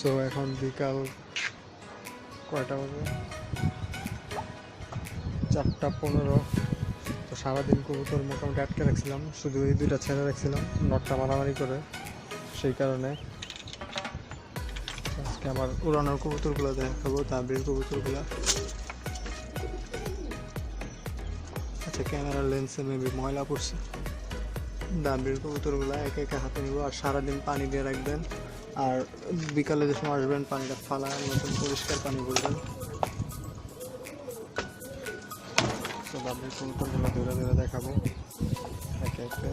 So এখন বিকাল কয়টা বাজে, 4:15। তো সারাদিন কবুতর মোটামুটি আটকে রাখছিলাম, শুধু এই দুইটা ছেড়ে রাখছিলাম নটটা মারামারি করে, সেই কারণে আজকে আমার উড়ানোর কবুতরগুলো দেখাবো, তাবির কবুতরগুলো। আচ্ছা, ক্যামেরার লেন্সে মেবি ময়লা পড়ছে। দাবির কবুতরগুলো একে একে হাতে নিব, আর সারাদিন পানি দিয়ে রাখবেন, আর বিকালে যে সময় আসবেন পানিটা ফালা নতুন পরিষ্কার পানি বলবেন। তো দাবির কবুতরগুলো ধরে ধরে দেখাবো একে একে।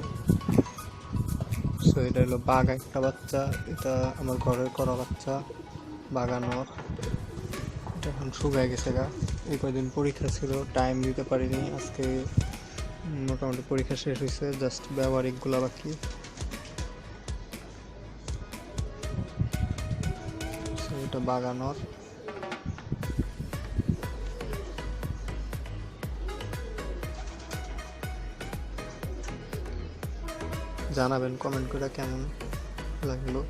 সো এটা হলো বাঘ একটা বাচ্চা, এটা আমার ঘরের করা বাচ্চা বাগানোর। এটা এখন শুকায় গেছে গা, এই কয়দিন পরীক্ষা ছিল, টাইম দিতে পারিনি। আজকে মোটামুটি পরীক্ষা শেষ হয়েছে, জাস্ট ব্যবহারিকগুলো বাকি। এটা বাগানোর। জানাবেন কমেন্ট করে কেমন লাগলো।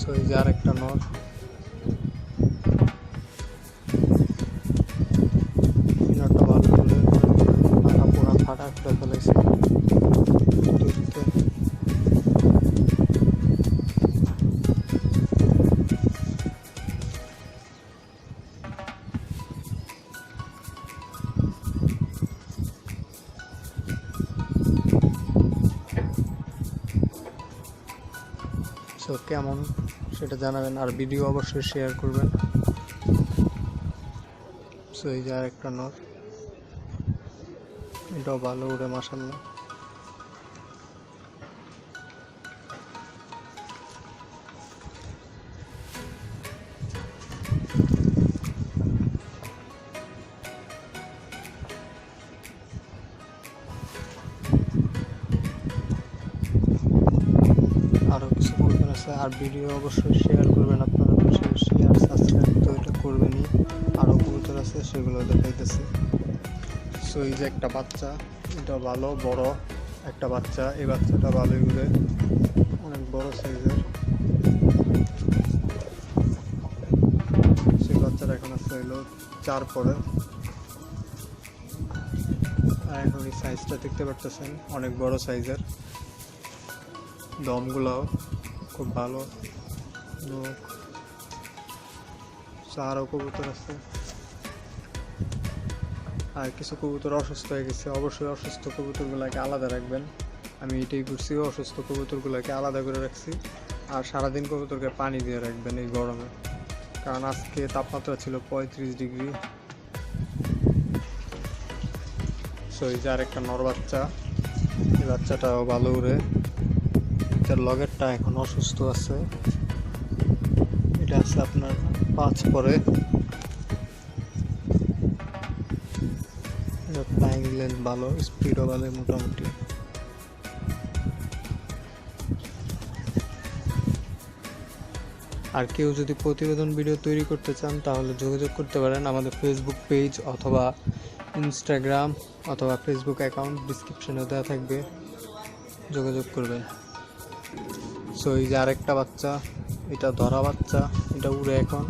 সো এই যে আর একটা নর, নটটা ভালো করে পাখা পোড়া ফাটা করে ফেলেছে। সো কেমন সেটা জানাবেন, আর ভিডিও অবশ্যই শেয়ার করবেন। সো এই যে আর একটা নর, এটাও ভালো উড়ে মাশাআল্লাহ। আরও কিছু কবুতর আছে, আর ভিডিও অবশ্যই শেয়ার করবেন আপনারা, শেয়ার সাবস্ক্রাইব তো এটা করবেনই। আরও কবুতর আছে সেগুলো দেখাইতেছি। সো এই যে একটা বাচ্চা, এটা ভালো বড় একটা বাচ্চা, এই বাচ্চাটা ভালোই উড়ে, অনেক বড় সাইজের। সেই বাচ্চাটা এখন আছে হইলো 4 পরে। আর এখন এই সাইজটা দেখতে পারতেছেন, অনেক বড় সাইজের, দমগুলাও খুব ভালো। আরও কবুতর আছে, আর কিছু কবুতর অসুস্থ হয়ে গেছে, অবশ্যই অসুস্থ কবুতরগুলোকে আলাদা রাখবেন। আমি এটাই করছি, অসুস্থ কবুতরগুলোকে আলাদা করে রাখছি। আর সারাদিন কবুতরকে পানি দিয়ে রাখবেন এই গরমে, কারণ আজকে তাপমাত্রা ছিল 35 ডিগ্রি। সো এই যে আরেকটা নর বাচ্চা, এই বাচ্চাটাও ভালো উড়ে। এটার লগেরটা এখন অসুস্থ আছে, এটা আছে আপনার 5 পরে। ফ্লাইং লেন্থ ভালো, স্পিডও ভালো মোটামুটি। আর কেউ যদি প্রতিবেদন ভিডিও তৈরি করতে চান তাহলে যোগাযোগ করতে পারেন আমাদের ফেসবুক পেজ অথবা ইনস্টাগ্রাম অথবা ফেসবুক অ্যাকাউন্ট ডিসক্রিপশনে দেওয়া থাকবে, যোগাযোগ করবেন। সো এই যে আরেকটা বাচ্চা, এটা ধরা বাচ্চা, এটা উড়ে এখন।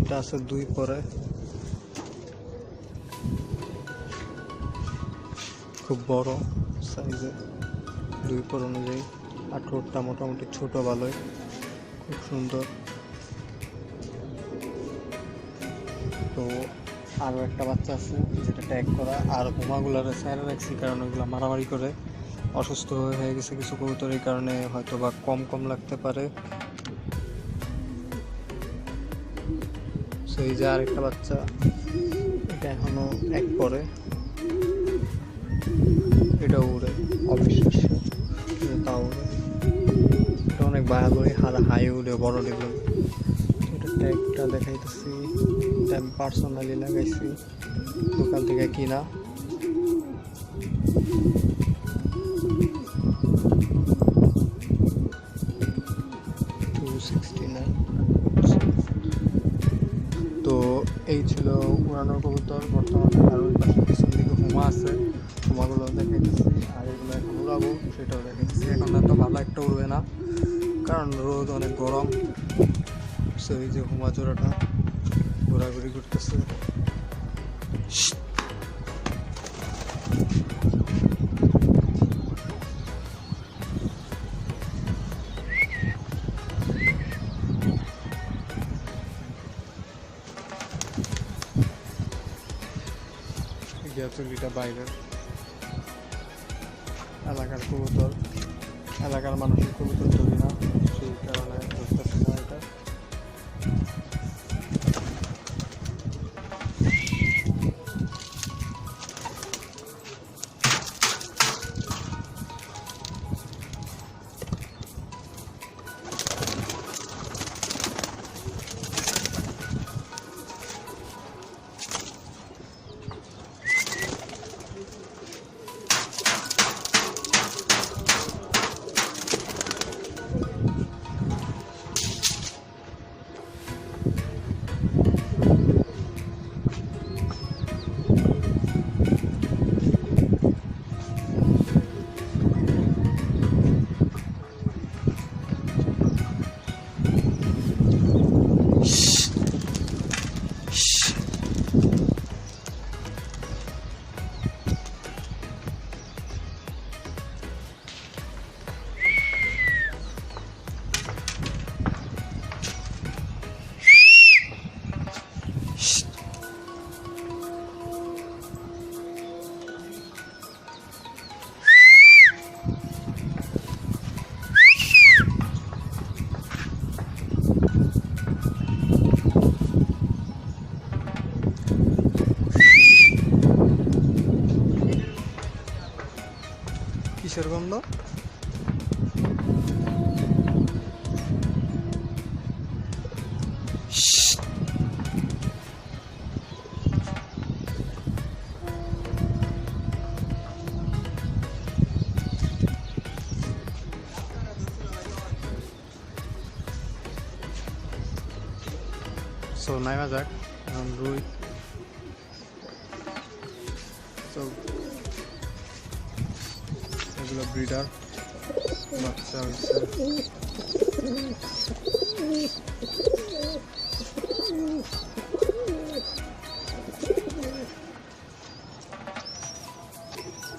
এটা আছে 2 পরে, খুব বড় সাইজে 2 পর অনুযায়ী। আর ঠোঁটটা মোটামুটি ছোট, ভালোই, খুব সুন্দর। তো আরও একটা বাচ্চা আছে যেটা ট্যাগ করা, আর হুমাগুলার সাইডে রাখছি কারণ ওইগুলো মারামারি করে অসুস্থ হয়ে গেছে কিছু কবুতর, এই কারণে হয়তো বা কম লাগতে পারে। এই যে আরেকটা বাচ্চা, এটা এখনো 1 পরে, এটা উড়ে অবিশ্বাস্য, তাও উড়ে, এটা অনেক ভালোই হাই উড়ে, বড় লেভেল। এটা ট্যাগটা দেখাইতেছি, এটা আমি পার্সোনালি লাগাইছি, দোকান থেকে কিনা। তো এই ছিল উড়ানোর কবুতর বর্তমানে। আর ওই পাশে পিছন দিকে হুমা আছে, হুমাগুলো দেখাইতেছি, আর এগুলো এখন উড়াবো সেটাও দেখাইতেছি। এখন এত ভালো একটা উড়বে না, কারণ রোদ অনেক গরম। সো এই যে হুমা জোড়াটা ঘোরাঘুরি করতেছে। গিয়াচুলিটা বাইরের এলাকার কবুতর, এলাকার মানুষের কবুতর ধরি না, সেই কারণে ধরতেছি না এটা। কিসের গন্ধ? সো নাইমা যাক, এখন রুই। তো এগুলো ব্রিডার বাচ্চা হচ্ছে।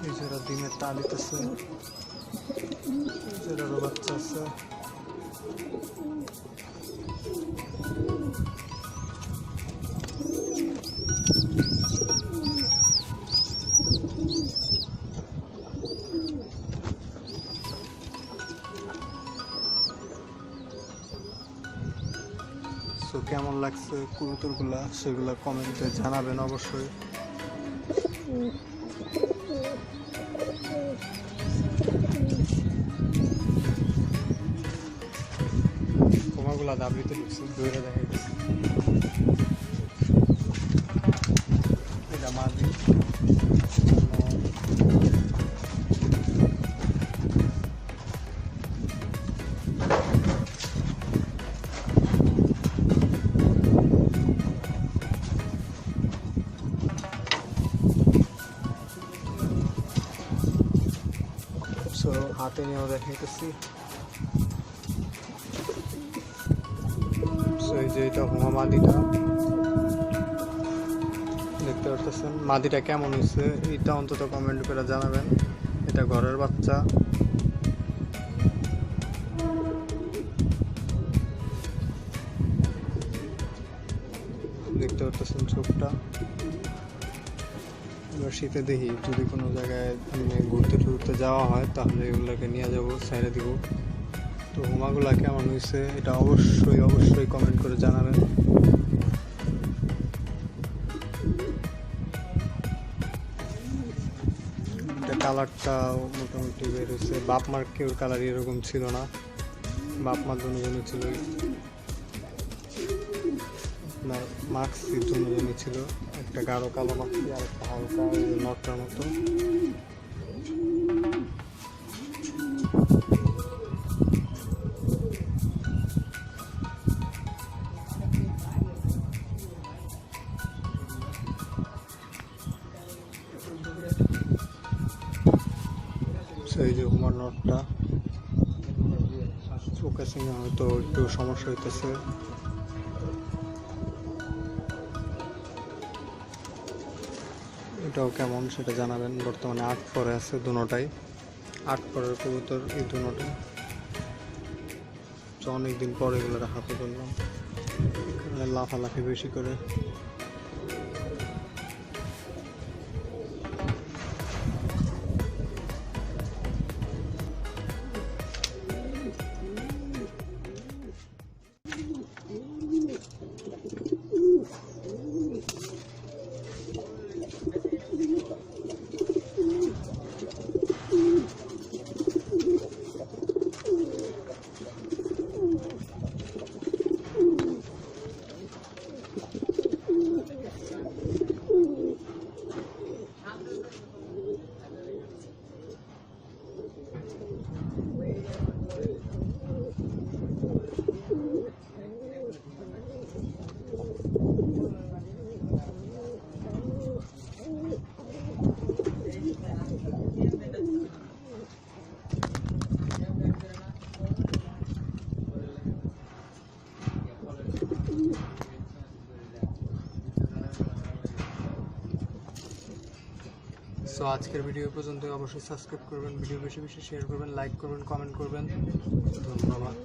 নিজেরা ডিমের তা দিতেছে, নিজেরারও বাচ্চা আছে। সো কেমন লাগছে কবুতরগুলা সেগুলো কমেন্টে জানাবেন অবশ্যই। তোমাগুলা দাবিতে ঢুকছে, দৌড়ে দেখা গেছে। এটা মাঝি হাতে নিয়েও দেখাইতেছি। এই যে এটা হুমা মাদিটা দেখতে পারতেছেন। মাদিটা কেমন হয়েছে এটা অন্তত কমেন্ট করে জানাবেন। এটা ঘরের বাচ্চা। দেখতে পারতেছেন চোখটা। এবার শীতে দেখি যদি কোনো জায়গায় ঘুরতে টুরতে যাওয়া হয় তাহলে এগুলোকে নিয়ে যাবো, ছেড়ে দিব। তো হুমাগুলা কেমন হয়েছে এটা অবশ্যই অবশ্যই কমেন্ট করে জানাবেন। এটা কালারটাও মোটামুটি বের হয়েছে। বাপ মার কেউ কালার এরকম ছিল না, বাপ মার দুজনে ছিল, আপনার মাক্সি দুজনে ছিল। একটা গাঢ় কালো মাক্সি আর একটা হালকা নটটার মতো। এই যে হুমার নটটা ফোকাসিং হয়তো একটু সমস্যা হইতেছে। এটাও কেমন সেটা জানাবেন। বর্তমানে 8 পরে আছে দুটোটাই, 8 পরের কবুতর এই দুটোটাই। তো অনেকদিন পরে এগুলো হাতে করলাম, এখানে লাফালাফি বেশি করে। সো আজকের ভিডিও পর্যন্ত। অবশ্যই সাবস্ক্রাইব করবেন, ভিডিও বেশি বেশি শেয়ার করবেন, লাইক করবেন, কমেন্ট করবেন। ধন্যবাদ।